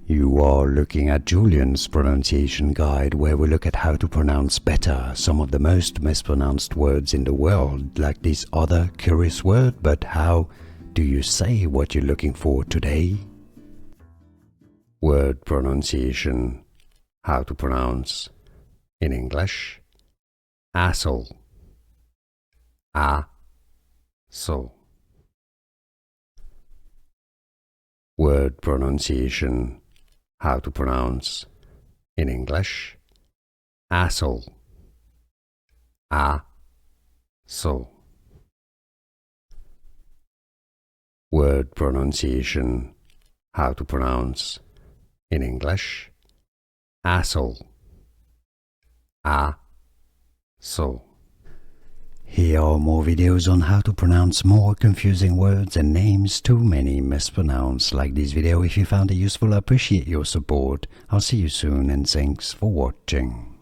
You are looking at Julian's pronunciation guide, where we look at how to pronounce better some of the most mispronounced words in the world, like this other curious word. But how do you say what you're looking for today? Word pronunciation. How to pronounce in English. Astle. Astle. Word pronunciation. How to pronounce in English. Astle. Astle. Word pronunciation. How to pronounce in English. Astle. Astle. Here are more videos on how to pronounce more confusing words and names too many mispronounced. Like this video if you found it useful. I appreciate your support. I'll see you soon and thanks for watching.